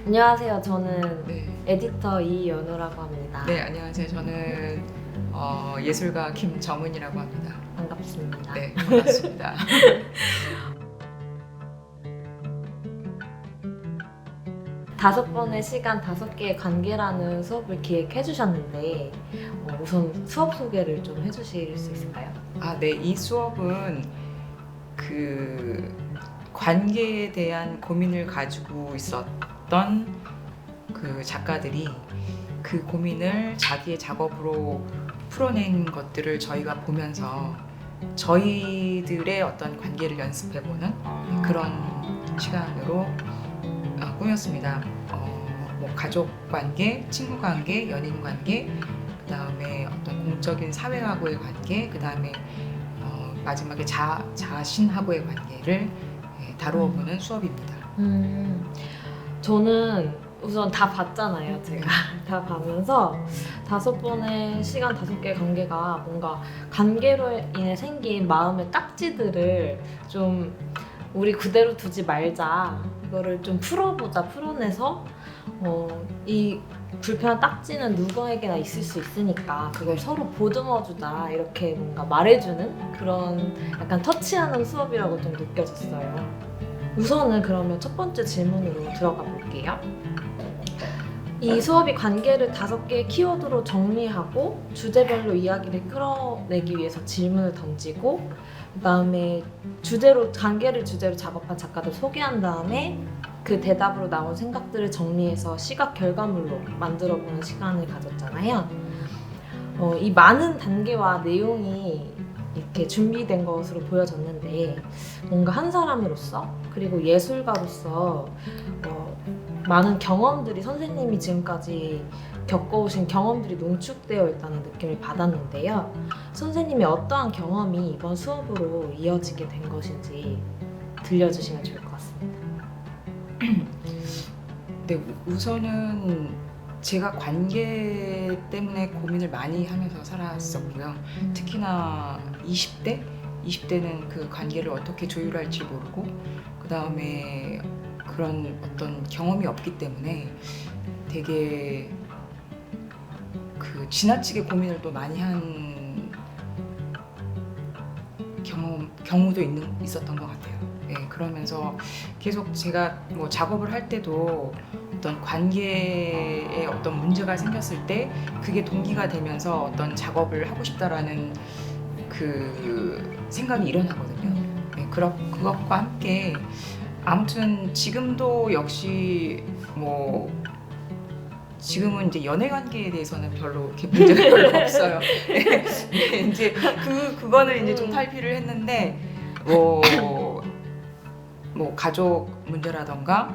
안녕하세요. 저는 네. 에디터 이연우라고 합니다. 네, 안녕하세요. 저는 예술가 김정은이라고 합니다. 반갑습니다. 네, 반갑습니다. 다섯 번의 시간, 다섯 개의 관계라는 수업을 기획해 주셨는데 우선 수업 소개를 좀 해주실 수 있을까요? 네, 이 수업은 그 관계에 대한 고민을 가지고 있었던 그 작가들이 그 고민을 자기의 작업으로 풀어낸 것들을 저희가 보면서 저희들의 어떤 관계를 연습해보는 그런 시간으로 꾸몄습니다. 뭐 가족 관계, 친구 관계, 연인 관계, 그 다음에 어떤 공적인 사회하고의 관계, 그 다음에 마지막에 자신하고의 관계를 다루어보는 수업입니다. 저는 우선 다 봤잖아요. 제가 다 가면서 다섯 번의 시간, 다섯 개의 관계가 뭔가 관계로 인해 생긴 마음의 딱지들을 좀 우리 그대로 두지 말자, 이거를 좀 풀어보자, 풀어내서 이 불편한 딱지는 누구에게나 있을 수 있으니까 그걸 서로 보듬어주자, 이렇게 뭔가 말해주는 그런 약간 터치하는 수업이라고 좀 느껴졌어요. 우선은 그러면 첫 번째 질문으로 들어가 볼게요. 이 수업이 관계를 다섯 개의 키워드로 정리하고 주제별로 이야기를 끌어내기 위해서 질문을 던지고, 그 다음에 관계를 주제로 작업한 작가들 소개한 다음에 그 대답으로 나온 생각들을 정리해서 시각 결과물로 만들어보는 시간을 가졌잖아요. 이 많은 단계와 내용이 이렇게 준비된 것으로 보여졌는데, 뭔가 한 사람으로서 그리고 예술가로서 많은 경험들이, 선생님이 지금까지 겪어오신 경험들이 농축되어 있다는 느낌을 받았는데요. 선생님의 어떠한 경험이 이번 수업으로 이어지게 된 것인지 들려주시면 좋을 것 같습니다. 네, 우선은 제가 관계 때문에 고민을 많이 하면서 살았었고요. 특히나 20대는 그 관계를 어떻게 조율할지 모르고, 그 다음에 그런 어떤 경험이 없기 때문에 되게 그 지나치게 고민을 또 많이 한 경우도 있었던 것 같아요. 네, 그러면서 계속 제가 뭐 작업을 할 때도 어떤 관계에 어떤 문제가 생겼을 때 그게 동기가 되면서 어떤 작업을 하고 싶다라는 그 생각이 일어나거든요. 네, 그것과 함께 아무튼 지금도 역시 뭐 지금은 이제 연애 관계에 대해서는 별로 이렇게 문제가 별로 없어요. 네, 이제 그거는 이제 좀 탈피를 했는데 뭐 가족 문제라던가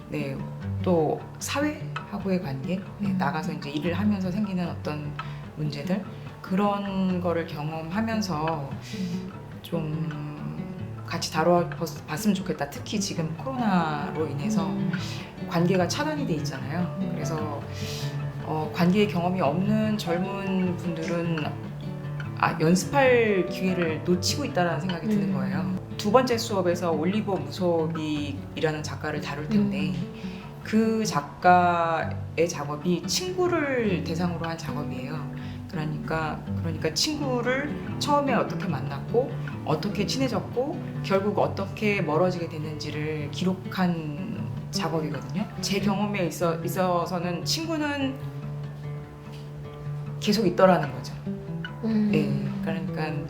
네, 또 사회하고의 관계, 네, 나가서 이제 일을 하면서 생기는 어떤 문제들, 그런 거를 경험하면서 좀 같이 다뤄봤으면 좋겠다. 특히 지금 코로나로 인해서 관계가 차단이 돼 있잖아요. 그래서 관계의 경험이 없는 젊은 분들은 연습할 기회를 놓치고 있다는 생각이 드는 거예요. 두 번째 수업에서 올리버 무소빅이라는 작가를 다룰 텐데 그 작가의 작업이 친구를 대상으로 한 작업이에요. 그러니까 친구를 처음에 어떻게 만났고 어떻게 친해졌고 결국 어떻게 멀어지게 됐는지를 기록한 작업이거든요. 제 경험에 있어서는 친구는 계속 있더라는 거죠. 네, 그러니까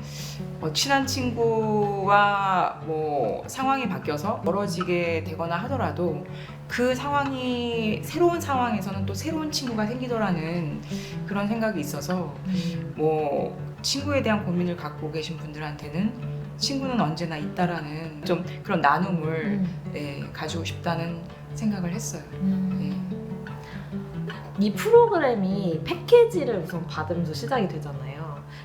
친한 친구와 뭐 상황이 바뀌어서 멀어지게 되거나 하더라도 그 상황이 새로운 상황에서는 또 새로운 친구가 생기더라는 그런 생각이 있어서 뭐 친구에 대한 고민을 갖고 계신 분들한테는 친구는 언제나 있다라는 좀 그런 나눔을 가지고 싶다는 생각을 했어요. 이 프로그램이 패키지를 우선 받으면서 시작이 되잖아요.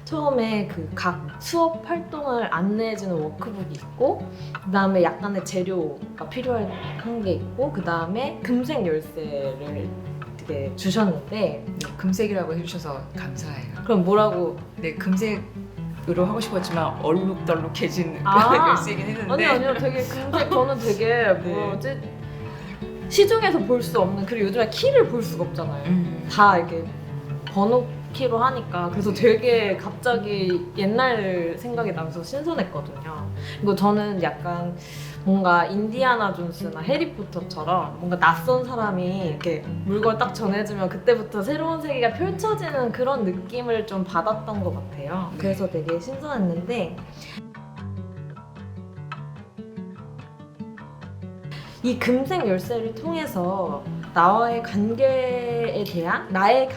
처음에 그 각 수업 활동을 안내해주는 워크북이 있고, 그 다음에 약간의 재료가 필요한 게 있고, 그 다음에 금색 열쇠를 되게 주셨는데, 네, 금색이라고 해주셔서 감사해요. 그럼 뭐라고? 네, 금색으로 하고 싶었지만 얼룩덜룩해진 아, 열쇠이긴 했는데 아니요, 되게 금색, 저는 되게 네. 뭐지? 시중에서 볼 수 없는, 그리고 요즘에 키를 볼 수가 없잖아요. 다 이렇게 번호 키로 하니까. 그래서 되게 갑자기 옛날 생각이 나면서 신선했거든요. 그리고 저는 약간 뭔가 인디아나 존스나 해리포터처럼 뭔가 낯선 사람이 이렇게 물건 딱 전해주면 그때부터 새로운 세계가 펼쳐지는 그런 느낌을 좀 받았던 것 같아요. 네. 그래서 되게 신선했는데, 이 금색 열쇠를 통해서 나와의 관계에 대한 나의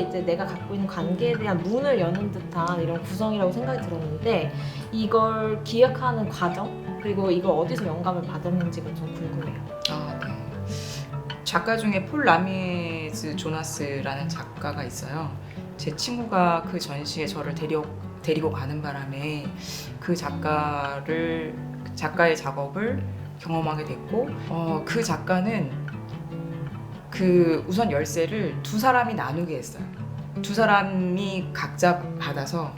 이제 내가 갖고 있는 관계에 대한 문을 여는 듯한 이런 구성이라고 생각이 들었는데, 이걸 기획하는 과정, 그리고 이걸 어디서 영감을 받았는지가 좀 궁금해요. 아, 네. 작가 중에 폴 라미에즈 조나스라는 작가가 있어요. 제 친구가 그 전시에 저를 데리고 가는 바람에 그 작가의 작업을 경험하게 됐고, 그 작가는 그 우선 열쇠를 두 사람이 나누게 했어요. 두 사람이 각자 받아서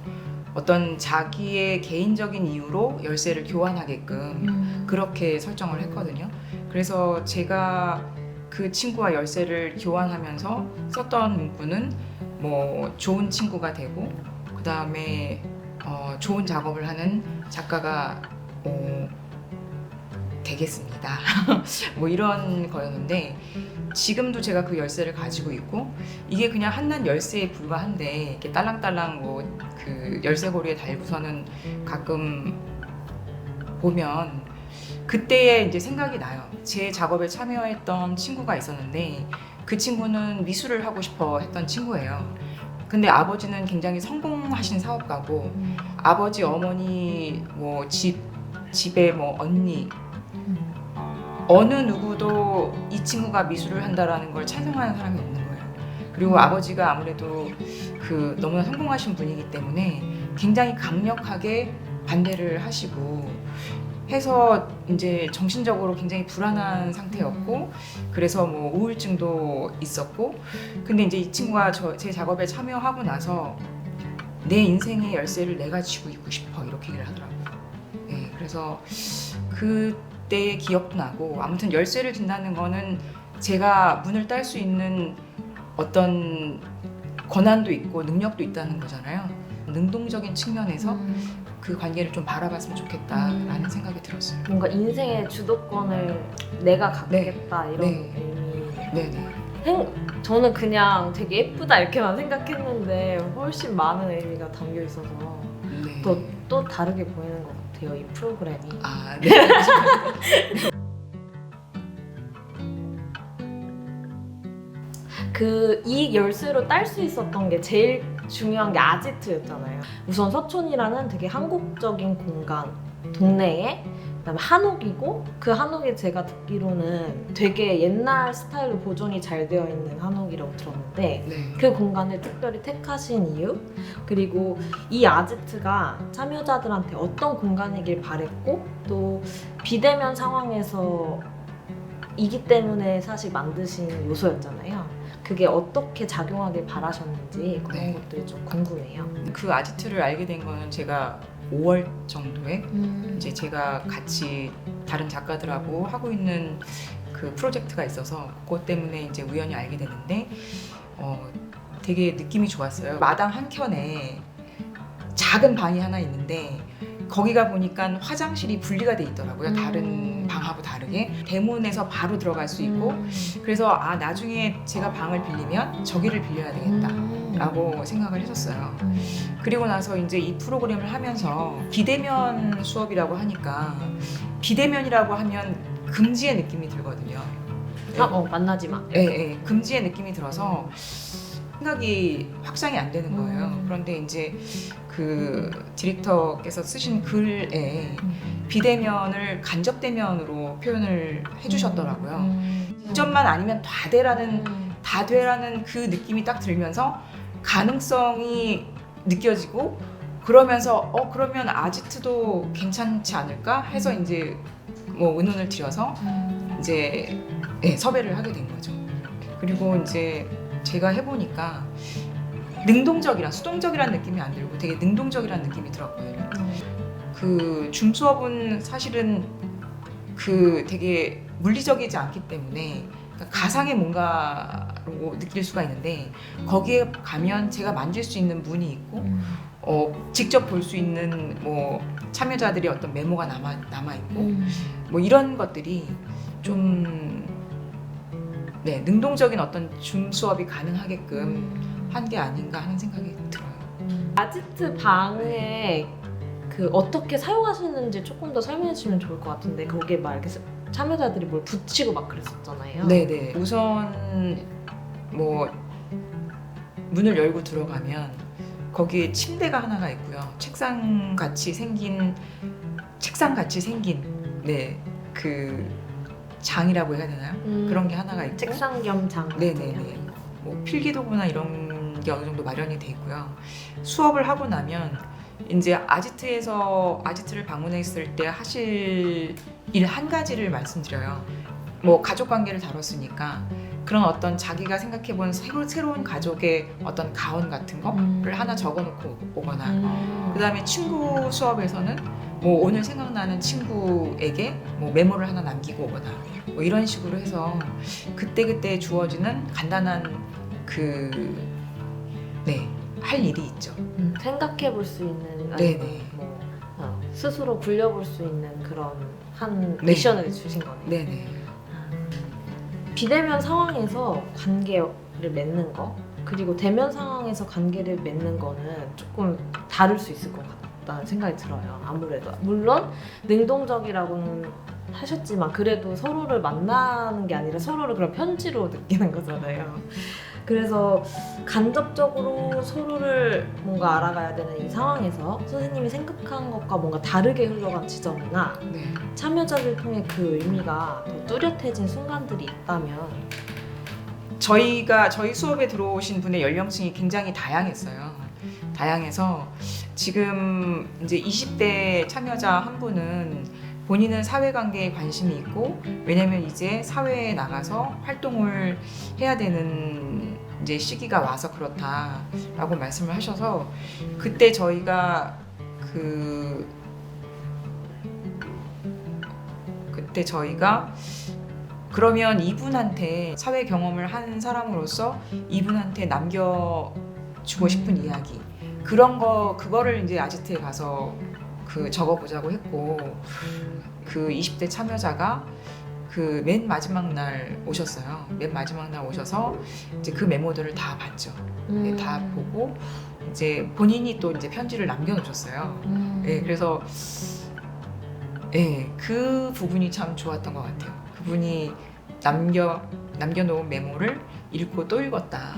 어떤 자기의 개인적인 이유로 열쇠를 교환하게끔 그렇게 설정을 했거든요. 그래서 제가 그 친구와 열쇠를 교환하면서 썼던 문구는 뭐 좋은 친구가 되고, 그 다음에 좋은 작업을 하는 작가가 되겠습니다. 뭐 이런 거였는데, 지금도 제가 그 열쇠를 가지고 있고, 이게 그냥 한낱 열쇠에 불과한데 이렇게 딸랑딸랑 뭐 그 열쇠고리에 달고서는 가끔 보면 그때의 이제 생각이 나요. 제 작업에 참여했던 친구가 있었는데, 그 친구는 미술을 하고 싶어 했던 친구예요. 근데 아버지는 굉장히 성공하신 사업가고, 아버지, 어머니, 뭐 집에 뭐 언니, 어느 누구도 이 친구가 미술을 한다라는 걸 찬성하는 사람이 없는 거예요. 그리고 아버지가 아무래도 그 너무나 성공하신 분이기 때문에 굉장히 강력하게 반대를 하시고 해서 이제 정신적으로 굉장히 불안한 상태였고, 그래서 뭐 우울증도 있었고, 근데 이제 이 친구가 제 작업에 참여하고 나서 내 인생의 열쇠를 내가 쥐고 있고 싶어, 이렇게 얘기를 하더라고요. 네, 그래서 그때의 기억도 나고, 아무튼 열쇠를 쥔다는 거는 제가 문을 딸 수 있는 어떤 권한도 있고 능력도 있다는 거잖아요. 능동적인 측면에서 그 관계를 좀 바라봤으면 좋겠다라는 생각이 들었어요. 뭔가 인생의 주도권을 내가 갖겠다, 이런 네. 의미. 네네. 저는 그냥 되게 예쁘다 이렇게만 생각했는데 훨씬 많은 의미가 담겨 있어서 네. 또 다르게 보이는 것 같아요, 이 프로그램이. 아, 네. 이 열쇠로 딸 수 있었던 게 제일 중요한 게 아지트였잖아요. 우선 서촌이라는 되게 한국적인 공간, 동네에 그다음에 한옥이고, 그 한옥이 제가 듣기로는 되게 옛날 스타일로 보존이 잘 되어 있는 한옥이라고 들었는데, 네. 그 공간을 특별히 택하신 이유, 그리고 이 아지트가 참여자들한테 어떤 공간이길 바랬고, 또 비대면 상황에서 이기 때문에 사실 만드신 요소였잖아요. 그게 어떻게 작용하길 바라셨는지 그런 네. 것들이 좀 궁금해요. 그 아지트를 알게 된 거는 제가 5월 정도에 이제 제가 같이 다른 작가들하고 하고 있는 그 프로젝트가 있어서 그것 때문에 이제 우연히 알게 됐는데, 되게 느낌이 좋았어요. 마당 한켠에 작은 방이 하나 있는데 거기가 보니까 화장실이 분리가 돼 있더라고요. 다른 방하고 다르게 대문에서 바로 들어갈 수 있고, 그래서 나중에 제가 방을 빌리면 저기를 빌려야 되겠다 라고 생각을 했었어요. 그리고 나서 이제 이 프로그램을 하면서 비대면 수업이라고 하니까, 비대면이라고 하면 금지의 느낌이 들거든요. 만나지 마. 네, 금지의 느낌이 들어서 생각이 확장이 안 되는 거예요. 그런데 이제 그 디렉터께서 쓰신 글에 비대면을 간접대면으로 표현을 해주셨더라고요. 직접만 아니면 다 되라는 그 느낌이 딱 들면서 가능성이 느껴지고, 그러면서 그러면 아지트도 괜찮지 않을까 해서 이제 뭐 의논을 드려서 이제 섭외를 하게 된 거죠. 그리고 이제 제가 해보니까 능동적이란 수동적이라는 느낌이 안 들고 되게 능동적이라는 느낌이 들었거든요. 그 줌 수업은 사실은 그 되게 물리적이지 않기 때문에 그러니까 가상의 뭔가로 느낄 수가 있는데 거기에 가면 제가 만질 수 있는 문이 있고 직접 볼 수 있는 뭐 참여자들이 어떤 메모가 남아 있고 뭐 이런 것들이 좀 네, 능동적인 어떤 줌 수업이 가능하게끔 한 게 아닌가 하는 생각이 들어요. 아지트 방에 그 어떻게 사용하시는지 조금 더 설명해 주시면 좋을 것 같은데 거기에 막 이렇게 참여자들이 뭘 붙이고 막 그랬었잖아요. 네네. 우선 뭐 문을 열고 들어가면 거기에 침대가 하나가 있고요. 책상 같이 생긴 네 그 장이라고 해야 되나요? 그런 게 하나가 있고 책상 겸 장. 네네네. 뭐 필기도구나 이런 게 어느 정도 마련이 돼 있고요. 수업을 하고 나면 이제 아지트를 방문했을 때 하실 일 한 가지를 말씀드려요. 뭐 가족 관계를 다뤘으니까 그런 어떤 자기가 생각해본 새로운 가족의 어떤 가언 같은 거를 하나 적어놓고 오거나 그다음에 친구 수업에서는 뭐 오늘 생각나는 친구에게 뭐 메모를 하나 남기고 오거나 뭐 이런 식으로 해서 그때 주어지는 간단한 할 일이 있죠. 생각해 볼 수 있는 네네. 뭐 스스로 굴려볼 수 있는 그런 한 네. 미션을 주신 거네요. 네네. 비대면 상황에서 관계를 맺는 거 그리고 대면 상황에서 관계를 맺는 거는 조금 다를 수 있을 것 같다는 생각이 들어요. 아무래도 물론 능동적이라고는 하셨지만 그래도 서로를 만나는 게 아니라 서로를 그런 편지로 느끼는 거잖아요. 그래서 간접적으로 서로를 뭔가 알아가야 되는 이 상황에서 선생님이 생각한 것과 뭔가 다르게 흘러간 지점이나 네. 참여자를 통해 그 의미가 더 뚜렷해진 순간들이 있다면 저희 수업에 들어오신 분의 연령층이 굉장히 다양했어요. 다양해서 지금 이제 20대 참여자 한 분은 본인은 사회관계에 관심이 있고 왜냐면 이제 사회에 나가서 활동을 해야 되는 이제 시기가 와서 그렇다라고 말씀을 하셔서 그때 저희가 그러면 이분한테 사회 경험을 한 사람으로서 이분한테 남겨주고 싶은 이야기 그거를 이제 아지트에 가서 적어보자고 했고 그 20대 참여자가 그 맨 마지막 날 오셨어요. 맨 마지막 날 오셔서 이제 그 메모들을 다 봤죠. 네, 다 보고 이제 본인이 또 이제 편지를 남겨놓으셨어요. 네, 그래서 그 부분이 참 좋았던 것 같아요. 그분이 남겨놓은 메모를 읽고 또 읽었다.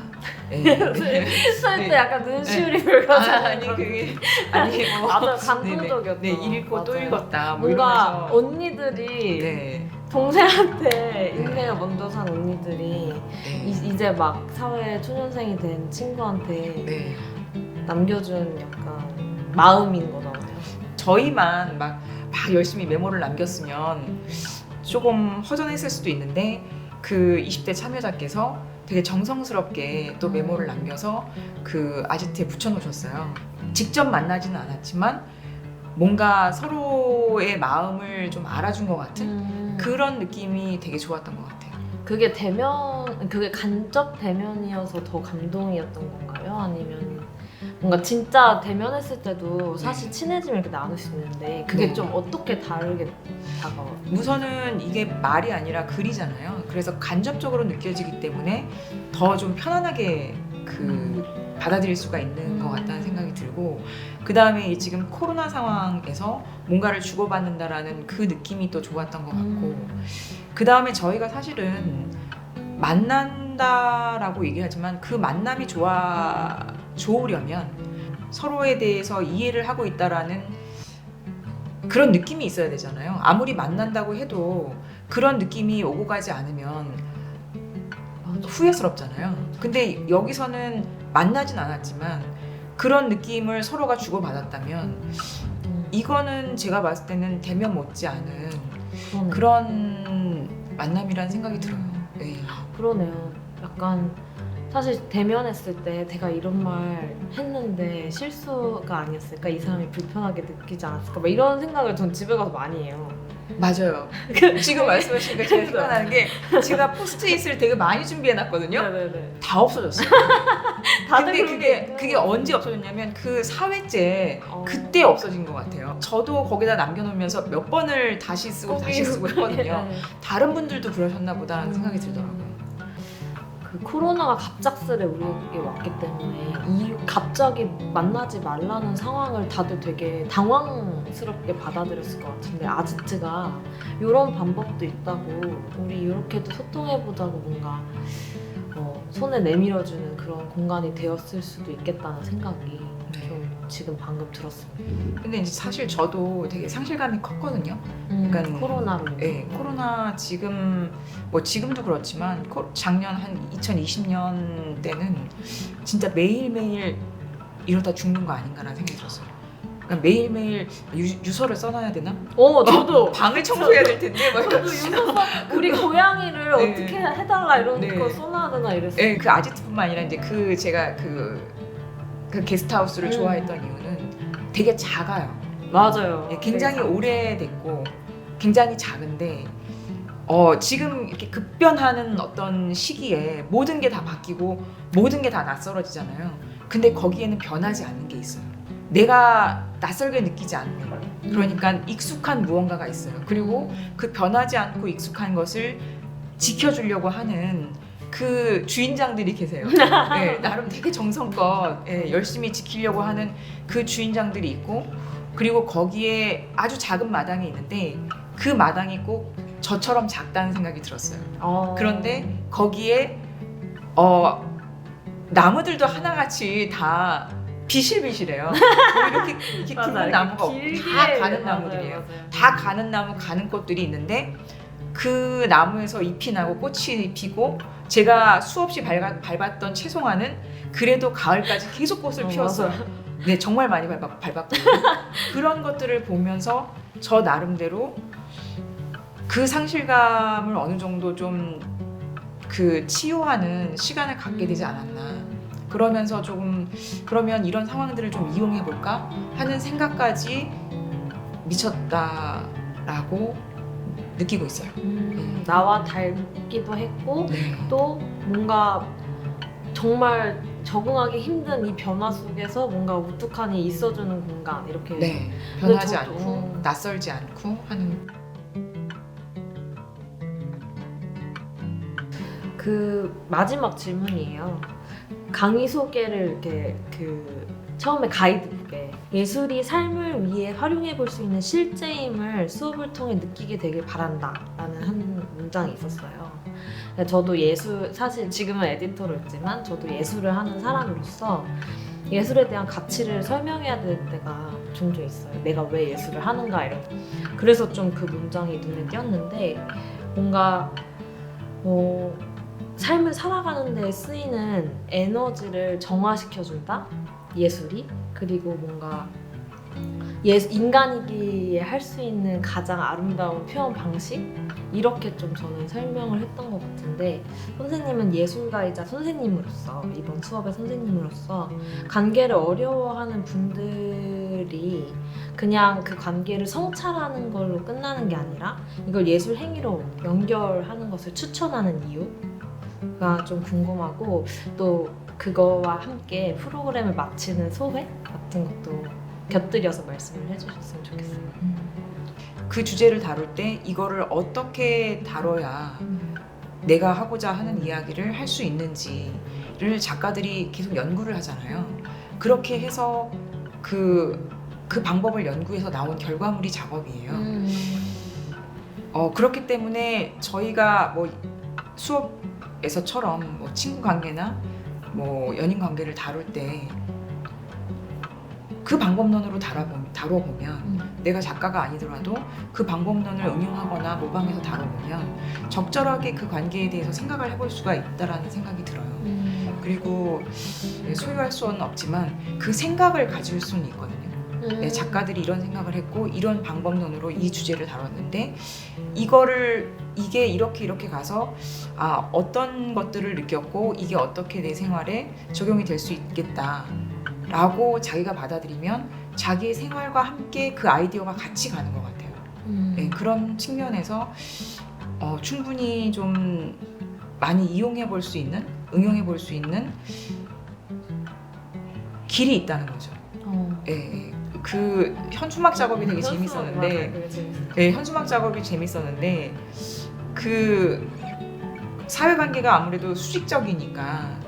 수업 때 약간 눈시울이 붉어지는 아니 뭐 맞아요. 감동적이었죠. 네, 읽고 또 맞아요. 읽었다. 뭐 뭔가 이러면서 언니들이 동생한테 인내가 먼저 산 언니들이 네. 이제 막 사회 초년생이 된 친구한테 네. 남겨준 약간 마음인 거잖아요. 저희만 막 열심히 메모를 남겼으면 조금 허전했을 수도 있는데 그 20대 참여자께서 되게 정성스럽게 또 메모를 남겨서 그 아지트에 붙여놓으셨어요. 직접 만나지는 않았지만 뭔가 서로의 마음을 좀 알아준 것 같은 그런 느낌이 되게 좋았던 것 같아요. 그게 간접 대면이어서 더 감동이었던 건가요? 아니면 뭔가 진짜 대면했을 때도 사실 친해지면 이렇게 나눌 수 있는데 그게 좀 어떻게 다르게 다가와요? 우선은 이게 말이 아니라 글이잖아요. 그래서 간접적으로 느껴지기 때문에 더 좀 편안하게 받아들일 수가 있는 것 같다는 생각이 들고 그 다음에 지금 코로나 상황에서 뭔가를 주고받는다라는 그 느낌이 또 좋았던 것 같고 그 다음에 저희가 사실은 만난다라고 얘기하지만 그 만남이 좋으려면 서로에 대해서 이해를 하고 있다라는 그런 느낌이 있어야 되잖아요. 아무리 만난다고 해도 그런 느낌이 오고 가지 않으면 후회스럽잖아요. 근데 여기서는 만나진 않았지만 그런 느낌을 서로가 주고받았다면 이거는 제가 봤을 때는 대면 못지않은 그런 만남이라는 생각이 들어요. 네. 그러네요. 약간 사실 대면했을 때 내가 이런 말 했는데 실수가 아니었을까? 이 사람이 불편하게 느끼지 않았을까? 막 이런 생각을 전 집에 가서 많이 해요. 맞아요. 지금 말씀하시니까 제가 생각나는 게 제가 포스트잇을 되게 많이 준비해놨거든요. 네네네. 다 없어졌어요. 다들 근데 그런 게 그게 있죠. 언제 없어졌냐면 그 4회째 어. 그때 없어진 것 같아요. 저도 거기다 남겨놓으면서 몇 번을 다시 쓰고 다시 쓰고 했거든요. 네. 다른 분들도 그러셨나 보다라는 생각이 들더라고요. 그 코로나가 갑작스레 우리에게 왔기 때문에 이 갑자기 만나지 말라는 상황을 다들 되게 당황스럽게 받아들였을 것 같은데 아지트가 이런 방법도 있다고 우리 이렇게도 소통해보자고 뭔가 손에 내밀어주는 그런 공간이 되었을 수도 있겠다는 생각이 좀 지금 방금 들었어요. 근데 이제 사실 저도 되게 상실감이 컸거든요. 그러니까 코로나로 네, 코로나 지금 뭐 지금도 그렇지만 작년 한 2020년 때는 진짜 매일매일 이러다 죽는 거 아닌가라는 생각이 들었어요. 그러니까 매일매일 유서를 써놔야 되나? 저도 방을 청소해야 될 텐데 막 저도 유서서 우리 고양이를 네. 어떻게 해달라 이런 네. 거 써놔야 되나 이랬어요. 네, 그 아지트뿐만 아니라 이제 제가 그 게스트하우스를 좋아했던 이유는 되게 작아요. 맞아요. 예, 굉장히 되게 오래됐고 굉장히 작은데 지금 이렇게 급변하는 어떤 시기에 모든 게 다 바뀌고 모든 게 다 낯설어지잖아요. 근데 거기에는 변하지 않는 게 있어요. 내가 낯설게 느끼지 않는 거. 그러니까 익숙한 무언가가 있어요. 그리고 그 변하지 않고 익숙한 것을 지켜주려고 하는 그 주인장들이 계세요. 네, 나름 되게 정성껏 열심히 지키려고 하는 그 주인장들이 있고 그리고 거기에 아주 작은 마당이 있는데 그 마당이 꼭 저처럼 작다는 생각이 들었어요. 그런데 거기에 나무들도 하나같이 다 비실비실해요. 뭐 이렇게 맞아, 굵은 이렇게 나무가 없고 길게 다 가는 맞아요, 나무들이에요. 맞아요. 다 가는 나무 가는 꽃들이 있는데 그 나무에서 잎이 나고 꽃이 피고 제가 수없이 밟았던 채송화는 그래도 가을까지 계속 꽃을 피웠어요. 맞아요. 네, 정말 많이 밟았거든요. 그런 것들을 보면서 저 나름대로 그 상실감을 어느 정도 좀 그 치유하는 시간을 갖게 되지 않았나. 그러면서 조금 그러면 이런 상황들을 좀 이용해 볼까 하는 생각까지 미쳤다라고 느끼고 있어요. 나와 닮기도 했고 네. 또 뭔가 정말 적응하기 힘든 이 변화 속에서 뭔가 우뚝하니 있어주는 공간 이렇게 네. 변하지 저도- 않고 낯설지 않고 하는 그 마지막 질문이에요. 강의 소개를 이렇게 처음에 가이드북에 예술이 삶을 위해 활용해 볼 수 있는 실제임을 수업을 통해 느끼게 되길 바란다라는 한 문장이 있었어요. 저도 사실 지금은 에디터로 있지만 저도 예술을 하는 사람으로서 예술에 대한 가치를 설명해야 될 때가 종종 있어요. 내가 왜 예술을 하는가 이런. 그래서 좀 그 문장이 눈에 띄었는데 뭔가 삶을 살아가는 데 쓰이는 에너지를 정화시켜준다? 예술이? 그리고 뭔가 인간이기에 할 수 있는 가장 아름다운 표현 방식? 이렇게 좀 저는 설명을 했던 것 같은데 선생님은 예술가이자 선생님으로서 이번 수업의 선생님으로서 관계를 어려워하는 분들이 그냥 그 관계를 성찰하는 걸로 끝나는 게 아니라 이걸 예술 행위로 연결하는 것을 추천하는 이유가 좀 궁금하고 또 그거와 함께 프로그램을 마치는 소회 같은 것도 곁들여서 말씀을 해주셨으면 좋겠어요. 그 주제를 다룰 때 이거를 어떻게 다뤄야 내가 하고자 하는 이야기를 할 수 있는지를 작가들이 계속 연구를 하잖아요. 그렇게 해서 그 방법을 연구해서 나온 결과물이 작업이에요. 그렇기 때문에 저희가 뭐 수업에서처럼 뭐 친구 관계나 뭐 연인 관계를 다룰 때 그 방법론으로 다뤄보면 내가 작가가 아니더라도 그 방법론을 응용하거나 모방해서 다뤄보면 적절하게 그 관계에 대해서 생각을 해볼 수가 있다라는 생각이 들어요. 그리고 소유할 수는 없지만 그 생각을 가질 수는 있거든요. 네, 작가들이 이런 생각을 했고 이런 방법론으로 이 주제를 다뤘는데 이게 이렇게 가서 어떤 것들을 느꼈고 이게 어떻게 내 생활에 적용이 될 수 있겠다라고 자기가 받아들이면 자기의 생활과 함께 그 아이디어가 같이 가는 것 같아요. 네, 그런 측면에서 충분히 좀 많이 이용해 볼 수 있는, 응용해 볼 수 있는 길이 있다는 거죠. 예, 그 현수막 작업이 되게 재밌었는데, 네, 현수막 작업이 재밌었는데 그 사회관계가 아무래도 수직적이니까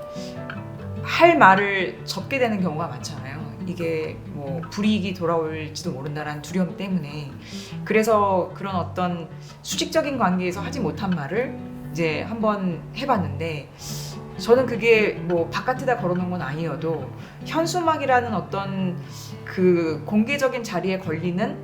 할 말을 접게 되는 경우가 많잖아요. 이게 뭐 불이익이 돌아올지도 모른다라는 두려움 때문에. 그래서 그런 어떤 수직적인 관계에서 하지 못한 말을 이제 한번 해봤는데, 저는 그게 뭐 바깥에다 걸어놓은 건 아니어도 현수막이라는 어떤 그 공개적인 자리에 걸리는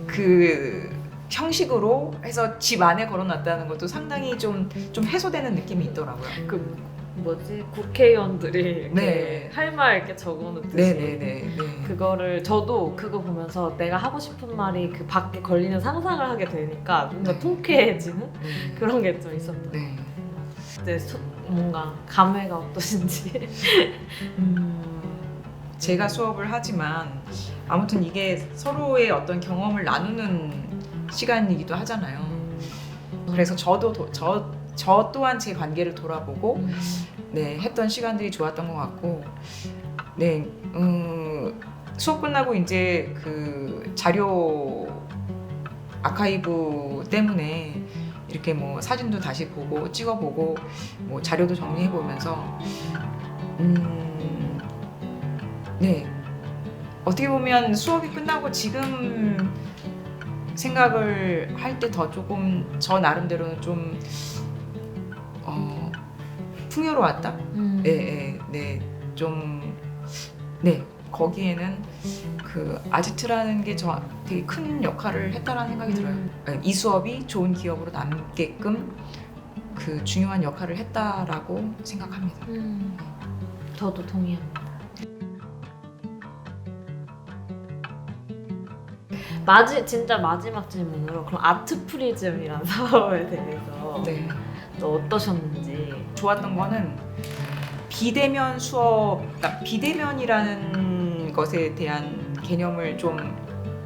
그 형식으로 해서 집 안에 걸어놨다는 것도 상당히 좀 해소되는 느낌이 있더라고요. 그 뭐지, 국회의원들이 이렇게 네. 할 말 이렇게 적어놓듯이 네네네. 그거를 저도 그거 보면서 내가 하고 싶은 말이 그 밖에 걸리는 상상을 하게 되니까 뭔가 네. 통쾌해지는 그런 게 좀 있었던 네. 네, 뭔가 감회가 어떠신지. 제가 수업을 하지만 아무튼 이게 서로의 어떤 경험을 나누는 시간이기도 하잖아요. 그래서 저 또한 제 관계를 돌아보고 네, 했던 시간들이 좋았던 것 같고, 네, 수업 끝나고 이제 그 자료 아카이브 때문에 이렇게 뭐 사진도 다시 보고 찍어보고 뭐 자료도 정리해보면서 네, 어떻게 보면 수업이 끝나고 지금 생각을 할 때 더 조금 저 나름대로는 좀 풍요로웠다. 네, 네, 좀 네, 거기에는 그 아지트라는 게 저 되게 큰 역할을 했다라는 생각이 들어요. 네, 이 수업이 좋은 기억으로 남게끔 그 중요한 역할을 했다라고 생각합니다. 저도 동의합니다. 진짜 마지막 질문으로, 그럼 아트 프리즘이라는 사업에 대해서 네, 또 어떠셨는지. 좋았던 거는 비대면 수업, 그러니까 비대면이라는 것에 대한 개념을 좀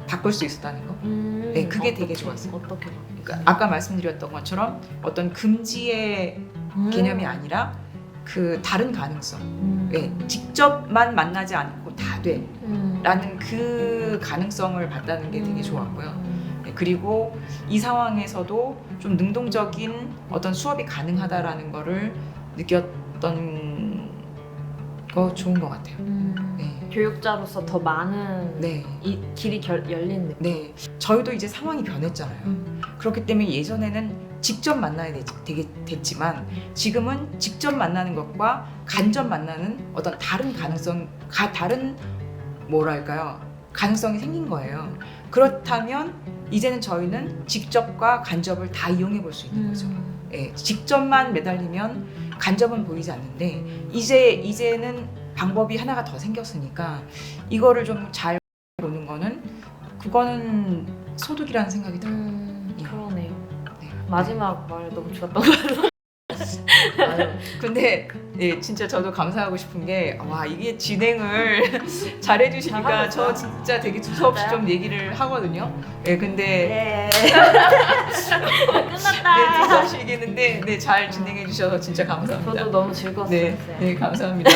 바꿀 수 있었다는 거. 네, 그게 되게 좋았어요. 어떻게? 그러니까 아까 말씀드렸던 것처럼 어떤 금지의 개념이 아니라 그 다른 가능성. 네, 직접만 만나지 않고 다 돼. 라는 그 가능성을 봤다는 게 되게 좋았고요. 네, 그리고 이 상황에서도 좀 능동적인 어떤 수업이 가능하다라는 거를 느꼈던 거 좋은 것 같아요. 네. 교육자로서 더 많은 네. 이 길이 열린 느낌. 네. 저희도 이제 상황이 변했잖아요. 그렇기 때문에 예전에는 직접 만나야 됐지만 지금은 직접 만나는 것과 간접 만나는 어떤 다른 다른 뭐랄까요? 가능성이 생긴 거예요. 그렇다면 이제는 저희는 직접과 간접을 다 이용해 볼 수 있는 거죠. 예, 직접만 매달리면 간접은 보이지 않는데 이제는 방법이 하나가 더 생겼으니까 이거를 좀 잘 보는 그거는 소득이라는 생각이 들어요. 그러네요. 네. 마지막 말 너무 좋았던 것 같아요. 근데 예, 진짜 저도 감사하고 싶은 게 이게 진행을 잘 해주시니까 저 진짜 되게 두서없이 좀 얘기를 하거든요. 예, 근데 끝났다. 네, 두서없이 얘기했는데 네, 잘 진행해 주셔서 진짜 감사합니다. 저도 너무 즐거웠어요. 네, 감사합니다.